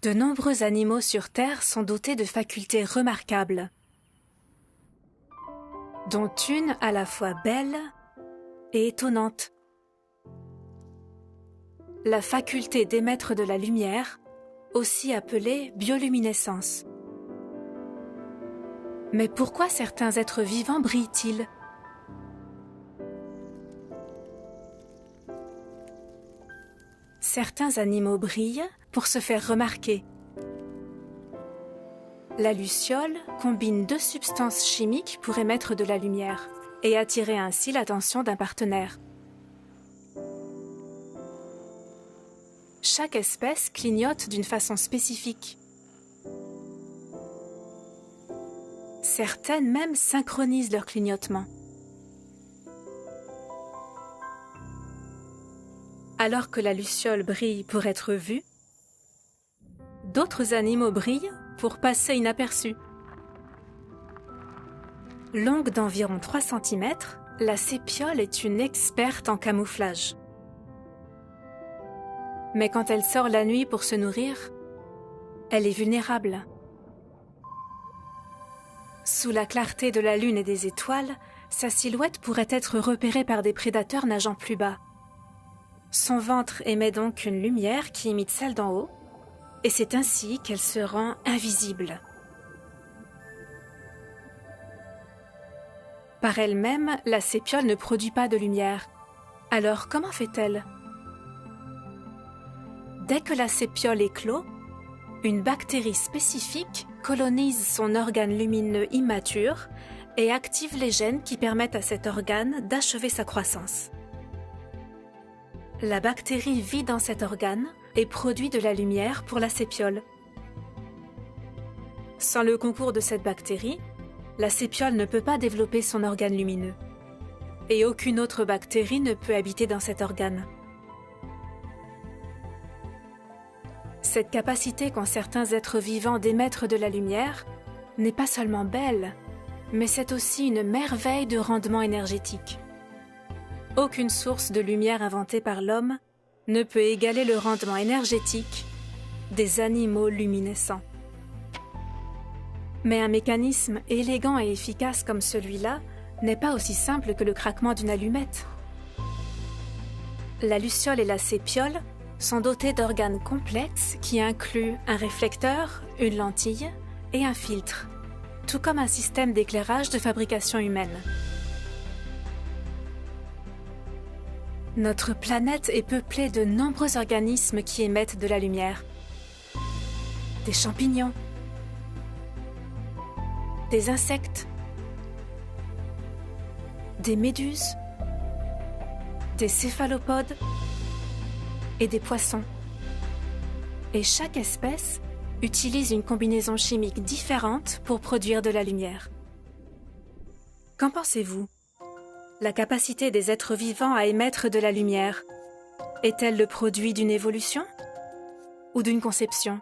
De nombreux animaux sur Terre sont dotés de facultés remarquables, dont une à la fois belle et étonnante. La faculté d'émettre de la lumière, aussi appelée bioluminescence. Mais pourquoi certains êtres vivants brillent-ils ? Certains animaux brillent pour se faire remarquer. La luciole combine deux substances chimiques pour émettre de la lumière et attirer ainsi l'attention d'un partenaire. Chaque espèce clignote d'une façon spécifique. Certaines même synchronisent leur clignotement. Alors que la luciole brille pour être vue, d'autres animaux brillent pour passer inaperçus. Longue d'environ 3 cm, la sépiole est une experte en camouflage. Mais quand elle sort la nuit pour se nourrir, elle est vulnérable. Sous la clarté de la lune et des étoiles, sa silhouette pourrait être repérée par des prédateurs nageant plus bas. Son ventre émet donc une lumière qui imite celle d'en haut, et c'est ainsi qu'elle se rend invisible. Par elle-même, la sépiole ne produit pas de lumière. Alors comment fait-elle ? Dès que la sépiole éclot, une bactérie spécifique colonise son organe lumineux immature et active les gènes qui permettent à cet organe d'achever sa croissance. La bactérie vit dans cet organe et produit de la lumière pour la sépiole. Sans le concours de cette bactérie, la sépiole ne peut pas développer son organe lumineux. Et aucune autre bactérie ne peut habiter dans cet organe. Cette capacité qu'ont certains êtres vivants d'émettre de la lumière n'est pas seulement belle, mais c'est aussi une merveille de rendement énergétique. Aucune source de lumière inventée par l'homme ne peut égaler le rendement énergétique des animaux luminescents. Mais un mécanisme élégant et efficace comme celui-là n'est pas aussi simple que le craquement d'une allumette. La luciole et la sépiole sont dotées d'organes complexes qui incluent un réflecteur, une lentille et un filtre, tout comme un système d'éclairage de fabrication humaine. Notre planète est peuplée de nombreux organismes qui émettent de la lumière. Des champignons, des insectes, des méduses, des céphalopodes et des poissons. Et chaque espèce utilise une combinaison chimique différente pour produire de la lumière. Qu'en pensez-vous ? La capacité des êtres vivants à émettre de la lumière est-elle le produit d'une évolution ou d'une conception ?